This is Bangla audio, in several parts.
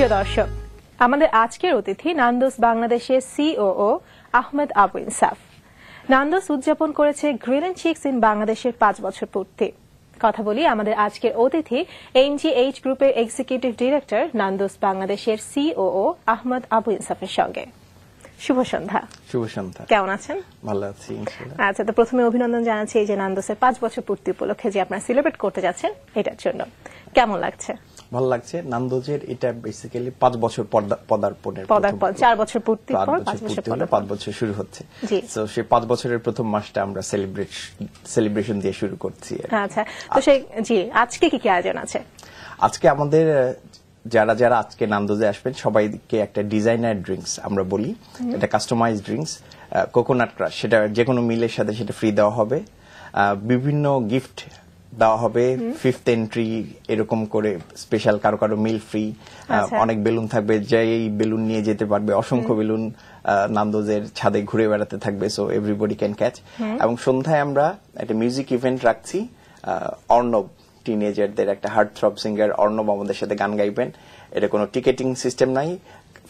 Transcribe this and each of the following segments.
প্রিয় দর্শক, আমাদের আজকের অতিথি নান্দোস বাংলাদেশের সিওও আহমেদ আবু ইনসাফ। নান্দোস উদযাপন করেছে গ্রিল এন্ড চিকস ইন বাংলাদেশের 5 বছর পূর্তি। কথা বলি আমাদের আজকের অতিথি এনজিএইচ গ্রুপের এক্সিকিউটিভ ডিরেক্টর নান্দোস বাংলাদেশের সিওও আহমেদ আবু ইনসাফের সঙ্গে। শুভ সন্ধ্যা। শুভ সন্ধ্যা। কেমন আছেন? ভালো আছি ইনশাআল্লাহ। আচ্ছা, তো প্রথমে অভিনন্দন জানাচ্ছি এই যে নান্দোসের 5 বছর পূর্তি উপলক্ষে যে আপনারা সেলিব্রেট করতে যাচ্ছেন এটার জন্য। কেমন লাগছে? ভালো লাগছে। নান্দোজের এটা বেসিক্যালি 5 বছর পদার্পণের 4 বছর পূর্তির পর 5 বছর শুরু হচ্ছে। তো সেই 5 বছরের প্রথম মাসটা আমরা সেলিব্রেশন দিয়ে শুরু করছি। আচ্ছা, তো সেই আজকে কি আয়োজন আছে? আজকে আমাদের যারা যারা আজকে নান্দোজে আসবেন সবাইকে একটা ডিজাইনার ড্রিঙ্কস আমরা বলি, এটা কাস্টমাইজ ড্রিঙ্কস কোকোনাট ক্রাশ, সেটা যে কোনো মিলের সাথে সেটা ফ্রি দেওয়া হবে। বিভিন্ন গিফট দেওয়া হবে, 5th এন্ট্রি এরকম করে স্পেশাল, কারো কারো মিল ফ্রি, অনেক বেলুন থাকবে, যে এই বেলুন নিয়ে যেতে পারবে, অসংখ্য বেলুন নান্দোজের ছাদে ঘুরে বেড়াতে থাকবে, সো এভরিবডি ক্যান ক্যাচ। এবং সন্ধ্যায় আমরা একটা মিউজিক ইভেন্ট রাখছি। অর্ণব, টিনেজারদের একটা হার্ট থ্রব সিঙ্গার অর্ণব আমাদের সাথে গান গাইবেন। এটা কোনো টিকেটিং সিস্টেম নাই,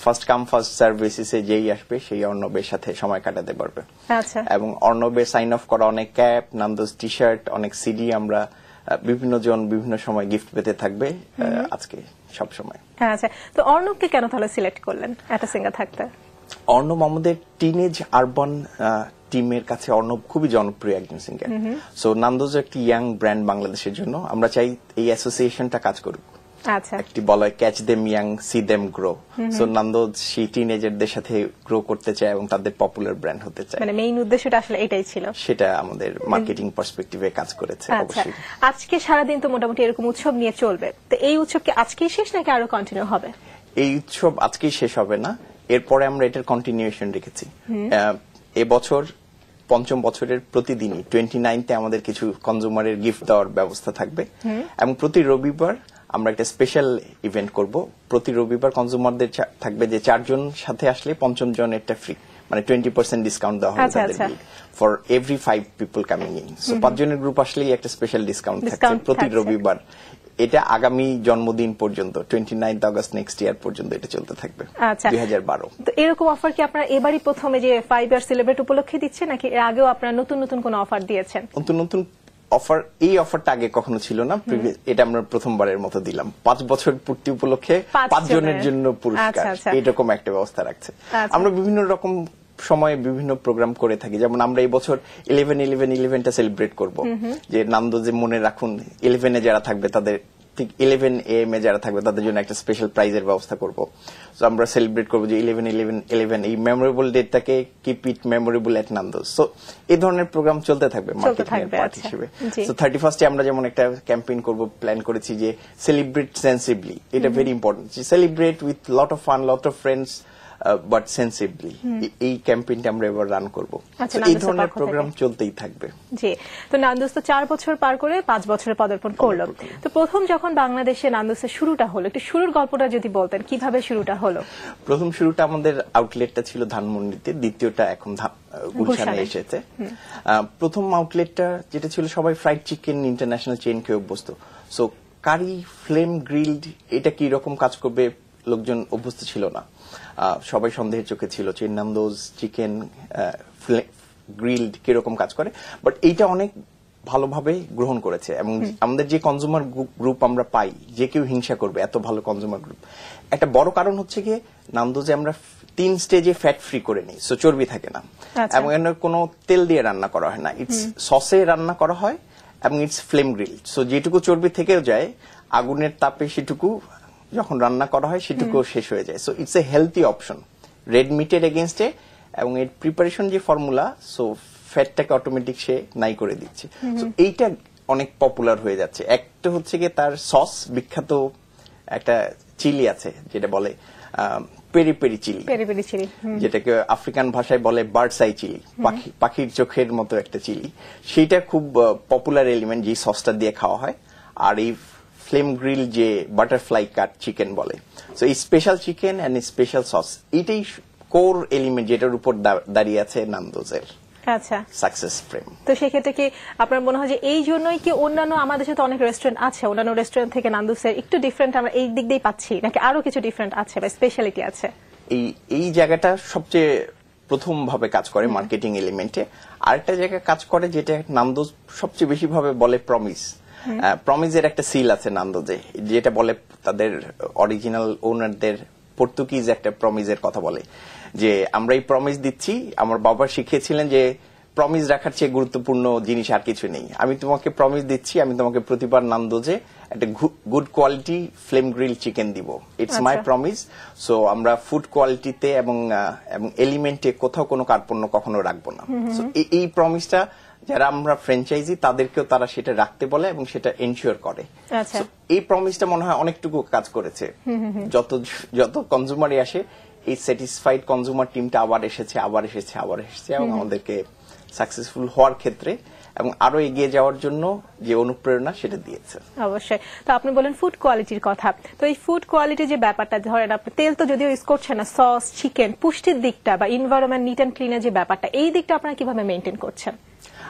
ফার্স্ট কাম ফার্স্ট সার্ভ বেসিসে যেই আসবে সেই অর্ণবের সাথে সময় কাটাতে পারবে। এবং অর্ণবের সাইন অফ করা অনেক ক্যাপ, নান্দোজ টি শার্ট, অনেক সিডি আমরা বিভিন্ন জন বিভিন্ন সময় গিফট পেতে থাকবে আজকে সব সময়। আচ্ছা, তো অর্ণবকে কেন তাহলে সিলেক্ট করলেন একটা সিঙ্গার থাকতে? অর্ণব আমাদের টিনেজ আরবান টিমের কাছে অর্ণব খুবই জনপ্রিয় একজন সিঙ্গার। সো নান্দোজ একটি ইয়াং ব্র্যান্ড বাংলাদেশের জন্য, আমরা চাই এই অ্যাসোসিয়েশনটা কাজ করুক। আচ্ছা, একটি বলা হয় catch them young see them grow. So Nando's সেই টিনেজারদের সাথে গ্রো করতে চায় এবং তাদের পপুলার ব্র্যান্ড হতে চায়। মানে মেইন উদ্দেশ্যটা আসলে এটাই ছিল। সেটা আমাদের মার্কেটিং পার্সপেক্টিভে কাজ করেছে অবশ্যই। আজকে সারাদিন তো মোটামুটি এরকম উৎসব নিয়ে চলবে, তো এই উৎসব কি আজকেই শেষ নাকি আরো কন্টিনিউ হবে? এই উৎসব আজকেই শেষ হবে না, এরপরে আমরা এটার কন্টিনিউয়েশন রেখেছি। এবছর 5ম বছরের প্রতিদিনই 29তে আমাদের কিছু কনজিউমারের গিফট দেওয়ার ব্যবস্থা থাকবে এবং প্রতি রবিবার আমরা একটা স্পেশাল ইভেন্ট করব। প্রতি রবিবার কনজিউমারদের থাকবে যে 4 জন সাথে আসলে 5ম জনেরটা ফ্রি, মানে 20% ডিসকাউন্ট দেওয়া হবে তাদের bill for every 5 people coming in. So 5 জনের গ্রুপ আসলেই একটা স্পেশাল ডিসকাউন্ট থাকছে প্রতি রবিবার। এটা আগামী জন্মদিন পর্যন্ত 29 আগস্ট নেক্সট ইয়ার পর্যন্ত এটা চলতে থাকবে। 2012। তো এরকম অফার কি আপনারা এবারই প্রথমে যে 5 ইয়ার সেলিব্রেট উপলক্ষে দিচ্ছেন নাকি এর আগেও আপনারা নতুন নতুন কোন অফার দিয়েছেন? নতুন নতুন অফার, এই অফারটা আগে কখনো ছিল না, এটা আমরা প্রথমবারের মতো দিলাম। 5 বছর পূর্তি উপলক্ষে 5 জনের জন্য পুরস্কার, এরকম একটা ব্যবস্থা রাখছে। আমরা বিভিন্ন রকম সময়ে বিভিন্ন প্রোগ্রাম করে থাকি, যেমন আমরা এই বছর 11-11-11টা সেলিব্রেট করব। যে নান্দোজে মনে রাখুন 11-এ যারা থাকবে তাদের, ঠিক 11 AM এ যারা থাকবে তাদের জন্য একটা স্পেশাল প্রাইজের ব্যবস্থা করব। সো আমরা সেলিব্রেট করব যে 11-11-11 এই মেমোরেবল ডেটটাকে keep it memorable at Nando's. So এই ধরনের প্রোগ্রাম চলতে থাকবে মার্কেটিং এর পার্ট হিসেবে। সো 31 আমরা যেমন একটা ক্যাম্পেইন করব, প্ল্যান করেছি যে সেলিব্রেট সেন্সিবলি। এটা very important, celebrate with lot of fun, lot of friends, but sensibly. এই ক্যাম্পেইনটা আমরা এবার রান করব। এই ধরনের প্রোগ্রাম চলতেই থাকবে। জি, তো নান্দোজ তো 4 বছর পার করে 5 বছরে পদার্পণ করলো। তো প্রথম যখন বাংলাদেশে নান্দোজের শুরুটা হলো, একটু শুরুর গল্পটা যদি বলতেন, কিভাবে শুরুটা হলো? প্রথম শুরুটা আমাদের আউটলেটটা ছিল ধানমন্ডিতে, দ্বিতীয়টা এখন গুলশানে এসেছে। প্রথম আউটলেটটা যেটা ছিল সবাই ফ্রাইড চিকেন ইন্টারন্যাশনাল চেইন খেয়ে অভ্যস্ত। সো কারি, ফ্লেম গ্রিলড, এটা কি রকম কাজ করবে লোকজন অভ্যস্ত ছিল না, সবাই সন্দেহের চোখে ছিল যে নান্দোজ চিকেন গ্রিলড কিরকম কাজ করে। বাট এইটা অনেক ভালোভাবে গ্রহণ করেছে এবং আমাদের যে কনজিউমার গ্রুপ আমরা পাই, যে কেউ হিংসা করবে এত ভালো কনজিউমার গ্রুপ। একটা বড় কারণ হচ্ছে গিয়ে নান্দোজে আমরা 3 স্টেজে ফ্যাট ফ্রি করে নিই, সো চর্বি থাকে না এবং এর কোনো তেল দিয়ে রান্না করা হয় না, ইটস সসে রান্না করা হয় এবং ইটস ফ্লেম গ্রিল। সো যেটুকু চর্বি থেকেও যায় আগুনের তাপে সেটুকু যখন রান্না করা হয় সেটুকু শেষ হয়ে যায়। So it's a healthy option red মিটের এগেইনস্টে এবং এর প্রিপারেশন যে ফর্মুলা, সো ফ্যাটটাকে অটোমেটিক সে নাই করে দিচ্ছে। সো এইটা অনেক পপুলার হয়ে যাচ্ছে। একটা হচ্ছে গিয়ে তার সস, বিখ্যাত একটা চিলি আছে যেটা বলে পেরি পেরি চিলি, যেটাকে আফ্রিকান ভাষায় বলে বার্ডস আই চিলি, পাখির চোখের মতো একটা চিলি। সেইটা খুব পপুলার এলিমেন্ট, যে সসটা দিয়ে খাওয়া হয়। আর এই ফ্লেম গ্রিল যে বাটারফ্লাই কাট চিকেন বলে, সো এই special chicken and special sauce, এটাই কোর এলিমেন্ট যেটার উপর দাঁড়িয়ে আছে নান্দোজের। আচ্ছা, সাকসেস ফ্রেম। তো সেক্ষেত্রে কি আপনার মনে হয় যে এই জন্যই কি অন্যান্য আমাদের সাথে অনেক রেস্টুরেন্ট আছে, অন্যান্য রেস্টুরেন্ট থেকে নান্দুসের একটু ডিফারেন্ট আমরা এই দিক দিয়েই পাচ্ছি, নাকি আরো কিছু ডিফারেন্ট আছে বা স্পেশালিটি আছে? এই জায়গাটা সবচেয়ে প্রথম ভাবে কাজ করে মার্কেটিং এলিমেন্টে। আরেকটা জায়গায় কাজ করে যেটা নান্দোজ সবচেয়ে বেশি ভাবে বলে প্রমিস। প্রমিসের একটা সিল আছে নান্দোজে, যেটা বলে তাদের অরিজিনাল ওনারদের পর্তুগিজ একটা প্রমিসের কথা বলে, যে আমরা এই প্রমিস দিচ্ছি, আমার বাবা শিখিয়েছিলেন যে প্রমিস রাখার চেয়ে গুরুত্বপূর্ণ জিনিস আর কিছু নেই। আমি তোমাকে প্রমিস দিচ্ছি, আমি তোমাকে প্রতিবার নান্দোজে একটা good quality flame grill chicken দিব, ইটস মাই প্রমিস। সো আমরা ফুড কোয়ালিটিতে এবং এলিমেন্টে কোথাও কোনো কার্পণ্য কখনো রাখবো না। সো এই প্রমিসটা যারা আমরা ফ্র্যাঞ্চাইজি তাদেরকেও তারা সেটা রাখতে বলে এবং সেটা এনশিওর করে। এই প্রমিসটা মনে হয় অনেকটুকু কাজ করেছে। যত কনজিউমারই আসে, এই স্যাটিসফাইড কনজিউমার টিমটা আবার এসেছে এবং আমাদেরকে সাকসেসফুল হওয়ার ক্ষেত্রে এবং আরো এগিয়ে যাওয়ার জন্য যে অনুপ্রেরণা সেটা দিয়েছে। অবশ্যই। তো আপনি বলেন ফুড কোয়ালিটির কথা, তো এই ফুড কোয়ালিটি যে ব্যাপারটা, ধরেন আপনি তেল তো যদিও ইউজ করছেন না, সস, চিকেন, পুষ্টির দিকটা বা এনভায়রনমেন্ট, নিট এন্ড ক্লিনের যে ব্যাপারটা, এই দিকটা আপনারা কিভাবে মেইনটেইন করছেন?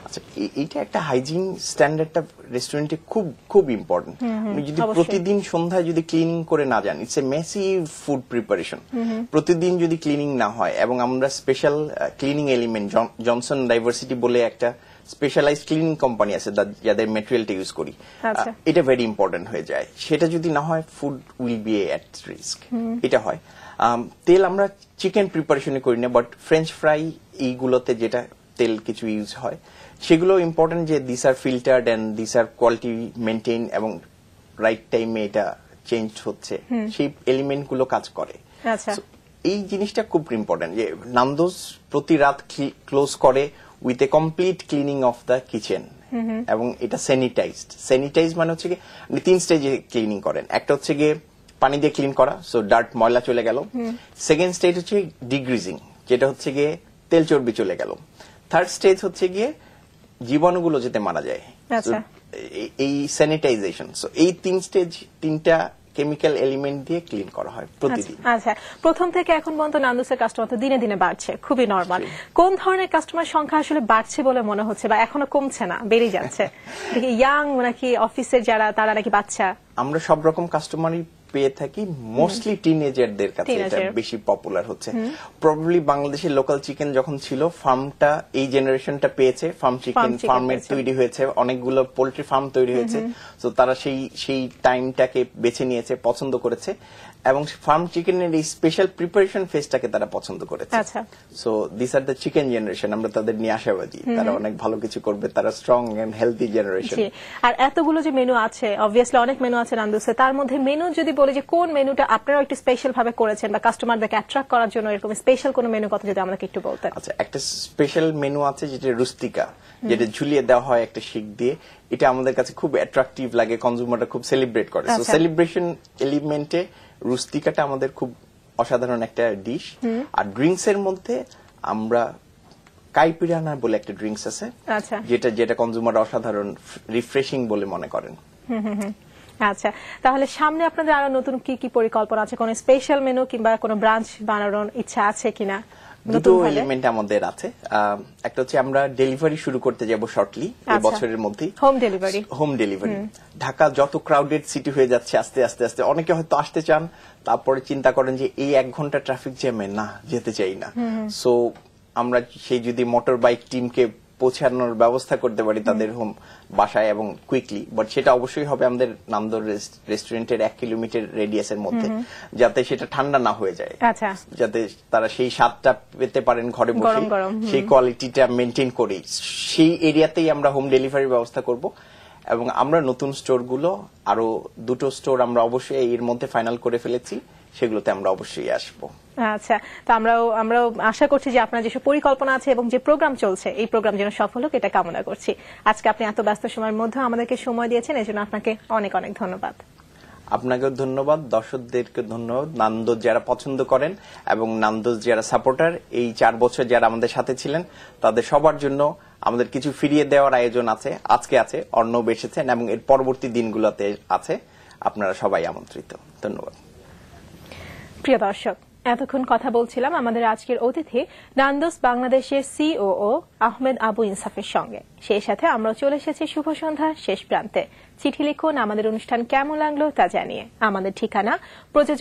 আচ্ছা, এইটা একটা হাইজিন স্ট্যান্ডার্ডটা রেস্টুরেন্টে খুব খুব ইম্পর্টেন্ট। আপনি যদি প্রতিদিন সন্ধ্যায় যদি ক্লিনিং করে না যান, it's a massive food preparation. প্রতিদিন যদি ক্লিনিং না হয়, এবং আমরা special cleaning element Johnson diversity বলে একটা স্পেশালাইজড ক্লিনিং কোম্পানি আছে যাদের মেটেরিয়ালটা ইউজ করি, এটা ভেরি ইম্পর্টেন্ট হয়ে যায়। সেটা যদি না হয়, food will be at risk. এটা হয়। তেল আমরা চিকেন প্রিপারেশনে করি না, বাট ফ্রেঞ্চ ফ্রাই এইগুলোতে যেটা তেল কিছু ইউজ হয়, সেগুলো ইম্পর্টেন্ট যে this are filtered and this are quality maintain এবং রাইট টাইমে এটা চেঞ্জ হচ্ছে, সেই এলিমেন্ট গুলো কাজ করে। এই জিনিসটা খুব ইম্পর্টেন্ট যে নান্দোজ প্রতি রাত ক্লোজ করে with a complete cleaning of the kitchen, এবং এটা স্যানিটাইজ মানে হচ্ছে কি 3 স্টেজে ক্লিনিং করেন। একটা হচ্ছে গিয়ে পানি দিয়ে ক্লিন করা, সো ডার্ট ময়লা চলে গেল। সেকেন্ড স্টেজ হচ্ছে ডিগ্রিজিং, যেটা হচ্ছে গিয়ে তেল চর্বি চলে গেল। থার্ড স্টেজ হচ্ছে গিয়ে জীবাণুগুলো যেতে মারা যায়, এই স্যানিটাইজেশন। সো এই 3 স্টেজ, 3টা কেমিক্যাল এলিমেন্ট দিয়ে ক্লিন করা হয় প্রতিদিন। আচ্ছা, প্রথম থেকে এখন পর্যন্ত নান্দোসের কাস্টমার তো দিনে দিনে বাড়ছে, খুবই নরমাল। কোন ধরনের কাস্টমার সংখ্যা আসলে বাড়ছে বলে মনে হচ্ছে, বা এখনো কমছে না, বেড়ে যাচ্ছে? ইয়াং নাকি অফিসের যারা, তারা নাকি বাচ্চা? আমরা সব রকম কাস্টমারই পেয়ে থাকি, মোস্টলি টিনেজারদের কাছে এটা বেশি পপুলার হচ্ছে। প্রবাবলি বাংলাদেশের লোকাল চিকেন যখন ছিল, ফার্মটা এই জেনারেশনটা পেয়েছে, ফার্ম চিকেন, ফার্মের তৈরি হয়েছে, অনেকগুলো পোল্ট্রি ফার্ম তৈরি হয়েছে। তো তারা সেই টাইমটাকে বেছে নিয়েছে, পছন্দ করেছে, এবং ফার্ম চিকেনের এই স্পেশাল প্রিপারেশন ফেজটাকে তারা পছন্দ করেছে। So this are the chicken generation, আমরা তাদের নিয়ে আশাবাদী তারা অনেক ভালো কিছু করবে, তারা স্ট্রং এন্ড হেলদি জেনারেশন। আর এতগুলো যে মেনু আছে, অবভিয়াসলি অনেক মেনু আছে নান্দোসে, তার মধ্যে মেনু যদি বলে যে কোন মেনুটা আপনারা একটু স্পেশাল ভাবে করেছেন বা কাস্টমারদেরকে অ্যাট্রাক্ট করার জন্য, এরকম স্পেশাল কোন মেনু কথা যদি আমাকে একটু বলতেন। আচ্ছা, একটা স্পেশাল মেনু আছে যেটা রুস্টিকা, যেটা ঝুলিয়ে দেওয়া হয় একটা শিক দিয়ে। এটা আমাদের কাছে খুব অ্যাট্রাকটিভ লাগে, কনজিউমাররা খুব সেলিব্রেট করে। সো সেলিব্রেশন এলিমেন্টে রুস্টিকাটা আমাদের খুব অসাধারণ একটা ডিশ। আর ড্রিঙ্কস এর মধ্যে আমরা কাইপিরানা বলে একটা ড্রিঙ্কস আছে, যেটা কনজিউমার অসাধারণ রিফ্রেশিং বলে মনে করেন। আচ্ছা, তাহলে সামনে আপনাদের আরো নতুন কি কি পরিকল্পনা আছে? কোন স্পেশাল মেনু কিংবা কোন ব্রাঞ্চ বানানোর ইচ্ছা আছে কিনা? দুটো এলিমেন্ট আমাদের আছে। একটা হচ্ছে আমরা ডেলিভারি শুরু করতে যাব শর্টলি, এই বছরের মধ্যে। Home delivery. ঢাকা যত ক্রাউডেড সিটি হয়ে যাচ্ছে আস্তে আস্তে, অনেকে হয়তো আসতে চান, তারপরে চিন্তা করেন যে এই 1 ঘন্টা ট্রাফিক জ্যামে না যেতে চাই না। সো আমরা সেই যদি মোটর বাইক টিমকে পৌঁছানোর ব্যবস্থা করতে পারি তাদের হোম বাসায় এবং কুইকলি, বাট সেটা অবশ্যই হবে আমাদের নান্দোর রেস্টুরেন্টের 1 কিলোমিটার রেডিয়াসের মধ্যে, যাতে সেটা ঠান্ডা না হয়ে যায়, যাতে তারা সেই স্বাদটা পেতে পারেন ঘরে বসে, সেই কোয়ালিটিটা মেনটেন করে সেই এরিয়াতেই আমরা হোম ডেলিভারির ব্যবস্থা করব। এবং আমরা নতুন স্টোরগুলো, আরো 2টো স্টোর আমরা অবশ্যই এর মধ্যে ফাইনাল করে ফেলেছি, সেগুলোতে আমরা অবশ্যই আসবো। আচ্ছা, তো আমরাও আশা করছি যে আপনার যেসব পরিকল্পনা আছে এবং যে প্রোগ্রাম চলছে, এই প্রোগ্রাম যেন সফল হোক, এটা কামনা করছি। আজকে আপনি এত ব্যস্ত সময়ের মধ্যে আমাদেরকে সময় দিয়েছেন, এজন্য আপনাকে অনেক অনেক ধন্যবাদ। আপনাকেও ধন্যবাদ, দর্শকদেরকে ধন্যবাদ, নান্দোজ যারা পছন্দ করেন এবং নান্দোজ যারা সাপোর্টার, এই 4 বছর যারা আমাদের সাথে ছিলেন, তাদের সবার জন্য আমাদের কিছু ফিরিয়ে দেওয়ার আয়োজন আছে, আজকে আছে, অর্ণব এসেছেন এবং এর পরবর্তী দিনগুলোতে আছে। আপনারা সবাই আমন্ত্রিত। ধন্যবাদ। প্রিয় দর্শক, এতক্ষণ কথা বলছিলাম আমাদের আজকের অতিথি নান্দোস বাংলাদেশের সিওও আহমেদ আবু ইনসাফের সঙ্গে। সেই সাথে আমরা চলে এসেছি শুভ সন্ধ্যার শেষ প্রান্তে। চিঠি লিখুন আমাদের অনুষ্ঠান কেমন লাগলো তা জানিয়ে। আমাদের ঠিকানা প্রযোজক